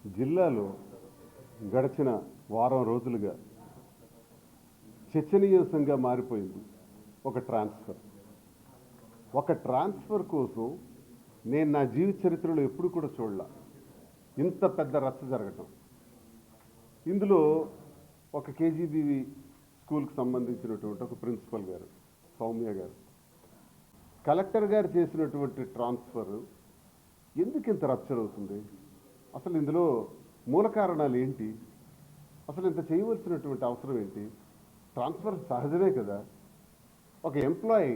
జిల్లాలో గడిచిన వారం రోజులుగా చర్చనీయాంశంగా మారిపోయింది ఒక ట్రాన్స్ఫర్ కోసం నేను నా జీవిత చరిత్రలో ఎప్పుడు కూడా చూడలా ఇంత పెద్ద రచ్చ జరగటం. ఇందులో ఒక కేజీబీవి స్కూల్కి సంబంధించినటువంటి ఒక ప్రిన్సిపల్ గారు సౌమ్య గారు, కలెక్టర్ గారు చేసినటువంటి ట్రాన్స్ఫర్ ఎందుకు ఇంత రప్చర్ అవుతుంది? అసలు ఇందులో మూల కారణాలు ఏంటి? అసలు ఇంత చేయవలసినటువంటి అవసరం ఏంటి? ట్రాన్స్ఫర్ సహజమే కదా. ఒక ఎంప్లాయీ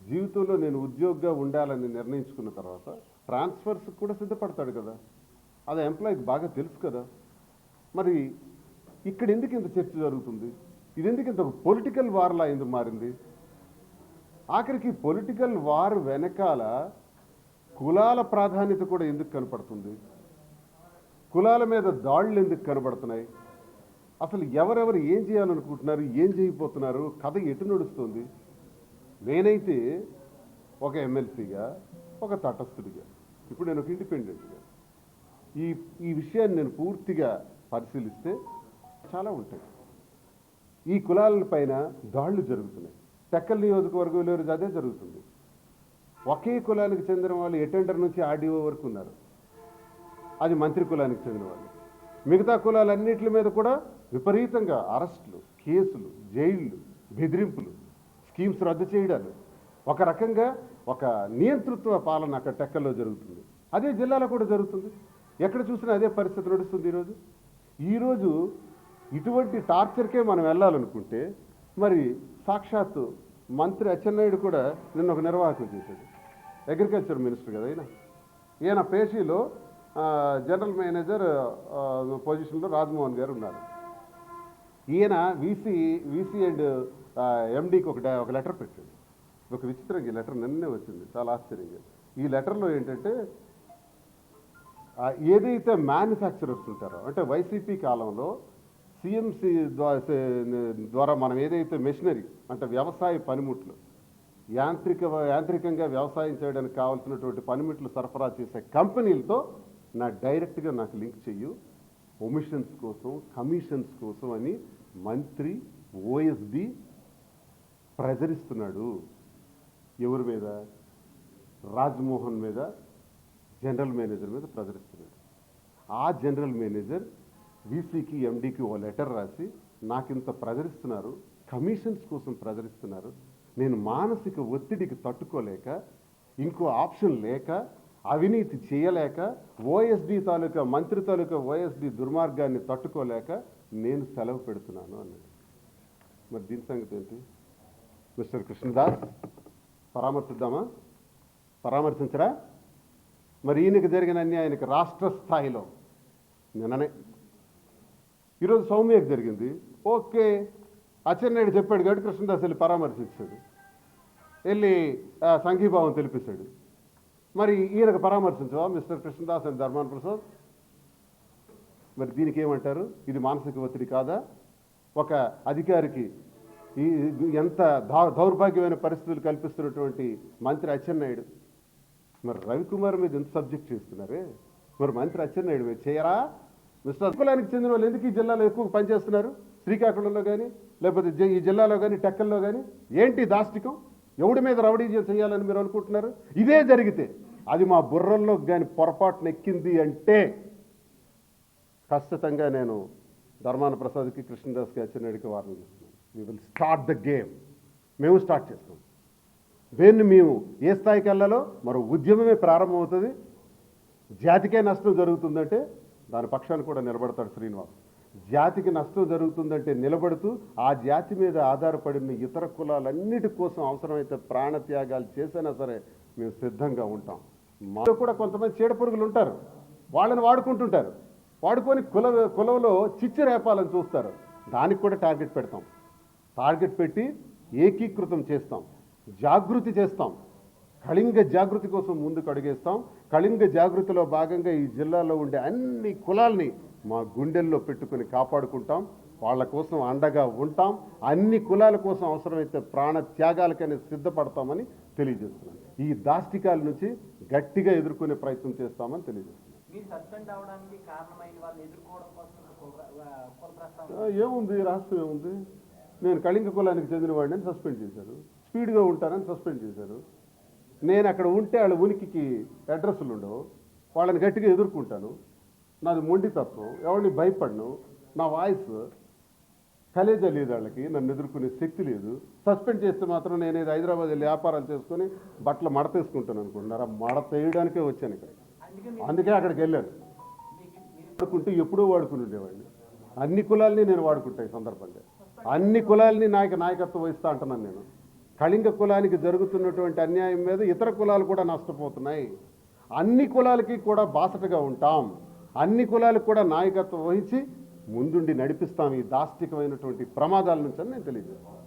జీవితంలో నేను ఉద్యోగిగా ఉండాలని నిర్ణయించుకున్న తర్వాత ట్రాన్స్ఫర్స్ కూడా సిద్ధపడతాడు కదా. అది ఎంప్లాయీకి బాగా తెలుసు కదా. మరి ఇక్కడ ఎందుకు ఇంత చర్చ జరుగుతుంది? ఇది ఎందుకు ఇంత పొలిటికల్ వార్లా ఎందుకు మారింది? ఆఖరికి పొలిటికల్ వార్ వెనకాల కులాల ప్రాధాన్యత కూడా ఎందుకు కనపడుతుంది? కులాల మీద దాడులు ఎందుకు కనబడుతున్నాయి? అసలు ఎవరెవరు ఏం చేయాలనుకుంటున్నారు, ఏం చేయబోతున్నారు, కథ ఎటు నడుస్తుంది? నేనైతే ఒక ఎమ్మెల్సీగా, ఒక తటస్థుడిగా, ఇప్పుడు నేను ఒక ఇండిపెండెంట్గా ఈ విషయాన్ని నేను పూర్తిగా పరిశీలిస్తే చాలా ఉంటాయి. ఈ కులాల పైన దాడులు జరుగుతున్నాయి. టెక్కల్ నియోజకవర్గంలో అదే జరుగుతుంది. ఒకే కులానికి చెందిన వాళ్ళు అటెండర్ నుంచి ఆర్డీఓ వరకు ఉన్నారు. అది మంత్రి కులానికి చెందిన వాళ్ళు. మిగతా కులాలన్నింటి మీద కూడా విపరీతంగా అరెస్టులు, కేసులు, జైళ్ళు, బెదిరింపులు, స్కీమ్స్ రద్దు చేయడాలు, ఒక రకంగా ఒక నియంతృత్వ పాలన అక్కడ టెక్కల్లో జరుగుతుంది. అదే జిల్లాలో కూడా జరుగుతుంది. ఎక్కడ చూసినా అదే పరిస్థితి నడుస్తుంది. ఈరోజు ఇటువంటి టార్చర్కే మనం వెళ్ళాలనుకుంటే మరి సాక్షాత్తు మంత్రి అచ్చెన్నాయుడు కూడా నిన్న ఒక నిర్వాహకం చేశాడు. అగ్రికల్చర్ మినిస్టర్ కదా ఈయన పేషీలో జనరల్ మేనేజర్ పొజిషన్లో రాజ్మోహన్ గారు ఉన్నారు. ఈయన వీసీ అండ్ ఎండీకి ఒక లెటర్ పెట్టాడు. ఒక విచిత్రంగా ఈ లెటర్ నిన్నే వచ్చింది, చాలా ఆశ్చర్యంగా. ఈ లెటర్లో ఏంటంటే ఏదైతే మ్యానుఫ్యాక్చరర్స్ ఉంటారో, అంటే వైసీపీ కాలంలో సిఎంసి ద్వారా మనం ఏదైతే మెషినరీ అంటే వ్యవసాయ పనిముట్లు, యాంత్రికంగా వ్యవసాయం చేయడానికి కావాల్సినటువంటి పనిముట్లు సరఫరా చేసే కంపెనీలతో డైరెక్ట్గా నాకు లింక్ చెయ్యు, ఒమిషన్స్ కోసం, కమిషన్స్ కోసం అని మంత్రి ఓఎస్డి ప్రజరిస్తున్నాడు. ఎవరి మీద? రాజ్మోహన్ మీద, జనరల్ మేనేజర్ మీద ప్రజరిస్తున్నాడు. ఆ జనరల్ మేనేజర్ వీసీకి, ఎండీకి ఓ లెటర్ రాసి నాకింత ప్రజరిస్తున్నారు, కమిషన్స్ కోసం ప్రజరిస్తున్నారు, నేను మానసిక ఒత్తిడికి తట్టుకోలేక, ఇంకో ఆప్షన్ లేక, అవినీతి చేయలేక, ఓఎస్డి తాలూకా మంత్రి తాలూకా ఓఎస్డి దుర్మార్గాన్ని తట్టుకోలేక నేను సెలవు పెడుతున్నాను అన్నాడు. మరి దీని సంగతి ఏంటి? మిస్టర్ కృష్ణదాస్ పరామర్శిద్దామా? పరామర్శించరా? మరి ఈయనకి జరిగిన అన్యాయానికి రాష్ట్ర స్థాయిలో నిన్ననే, ఈరోజు సౌమ్యకు జరిగింది. ఓకే, అచ్చెన్నాయుడు చెప్పాడు కాబట్టి కృష్ణదాస్ వెళ్ళి పరామర్శించాడు, వెళ్ళి సంఘీభావం తెలిపిస్తాడు. మరి ఈయనకు పరామర్శించవా మిస్టర్ కృష్ణదాస్ అండ్ ధర్మాన ప్రసాద్? మరి దీనికి ఏమంటారు? ఇది మానసిక ఒత్తిడి కాదా? ఒక అధికారికి ఎంత దౌర్భాగ్యమైన పరిస్థితులు కల్పిస్తున్నటువంటి మంత్రి అచ్చెన్నాయుడు మరి రవికుమార్ మీద ఎంత సబ్జెక్ట్ చేస్తున్నారే, మరి మంత్రి అచ్చెన్నాయుడు మీద చేయరా? మిస్టర్ కులానికి చెందిన వాళ్ళు ఎందుకు ఈ జిల్లాలో ఎక్కువ పనిచేస్తున్నారు? శ్రీకాకుళంలో కానీ, లేకపోతే ఈ జిల్లాలో కానీ, టెక్కల్లో కానీ ఏంటి దాష్టికం? ఎవడి మీద రౌడీజం చేయాలని మీరు అనుకుంటున్నారు? ఇదే జరిగితే, అది మా బుర్రల్లో కానీ పొరపాటున ఎక్కింది అంటే ఖచ్చితంగా నేను ధర్మాన ప్రసాద్కి, కృష్ణదాస్కి, అచ్చెన్నాయుడికి వార్నింగ్ ఇస్తున్నాను. We will start the game. మేము స్టార్ట్ చేస్తాం. దేన్ని మేము ఏ స్థాయికి వెళ్ళాలో మరో ఉద్యమమే ప్రారంభమవుతుంది. జాతికే నష్టం జరుగుతుందంటే దాని పక్షాన్ని కూడా నిలబడతాడు శ్రీనివాస్. జాతికి నష్టం జరుగుతుందంటే నిలబడుతూ ఆ జాతి మీద ఆధారపడిన ఇతర కులాలన్నిటి కోసం అవసరమైతే ప్రాణత్యాగాలు చేసినా సరే మేము సిద్ధంగా ఉంటాం. మాలో కూడా కొంతమంది చీడపురుగులు ఉంటారు, వాళ్ళని వాడుకుంటుంటారు. వాడుకొని కులంలో చిచ్చు రేపాలని చూస్తారు. దానికి కూడా టార్గెట్ పెడతాం. టార్గెట్ పెట్టి ఏకీకృతం చేస్తాం, జాగృతి చేస్తాం. కళింగ జాగృతి కోసం ముందుకు అడుగేస్తాం. కళింగ జాగృతిలో భాగంగా ఈ జిల్లాలో ఉండే అన్ని కులాల్ని మా గుండెల్లో పెట్టుకుని కాపాడుకుంటాం. వాళ్ళ కోసం అండగా ఉంటాం. అన్ని కులాల కోసం అవసరమైతే ప్రాణ త్యాగాలకనే సిద్ధపడతామని తెలియజేస్తున్నాం. ఈ దాష్టికాల నుంచి గట్టిగా ఎదుర్కొనే ప్రయత్నం చేస్తామని తెలియజేస్తున్నాం. మీరు సస్పెండ్ అవడానికి కారణమైన వాళ్ళని ఎదుర్కోవడం కోసం కుల ప్రస్తావన ఏముంది, రాష్ట్రం ఏముంది? నేను కళింగ కులానికి చెందిన వాడిని సస్పెండ్ చేశారు, స్పీడ్గా ఉంటానని సస్పెండ్ చేశారు. నేను అక్కడ ఉంటే వాళ్ళ ఉనికికి అడ్రస్లు ఉండవు, వాళ్ళని గట్టిగా ఎదుర్కొంటాను. నాది మొండితత్వం, ఎవరిని భయపడను. నా వాయిస్ కలేజా లేదు, వాళ్ళకి నన్ను ఎదుర్కొనే శక్తి లేదు. సస్పెండ్ చేస్తే మాత్రం నేను ఏదో హైదరాబాద్ వెళ్ళి వ్యాపారాలు చేసుకొని బట్టలు మడతేసుకుంటాను అనుకుంటున్నారా? మడత వేయడానికే వచ్చాను ఇక్కడ, అందుకే అక్కడికి వెళ్ళాను. వాడుకుంటూ ఎప్పుడూ వాడుకుని ఉండేవాడిని. అన్ని కులాలని నేను వాడుకుంటా ఈ సందర్భంగా. అన్ని కులాలని నాయకత్వం వహిస్తా అంటున్నాను నేను. కళింగ కులానికి జరుగుతున్నటువంటి అన్యాయం మీద ఇతర కులాలు కూడా నష్టపోతున్నాయి. అన్ని కులాలకి కూడా బాసటగా ఉంటాం, అన్ని కులాలకు కూడా నాయకత్వం వహించి ముందుండి నడిపిస్తాం ఈ దాష్టికమైనటువంటి ప్రమాదాల నుంచి అని నేను తెలియజేస్తాను.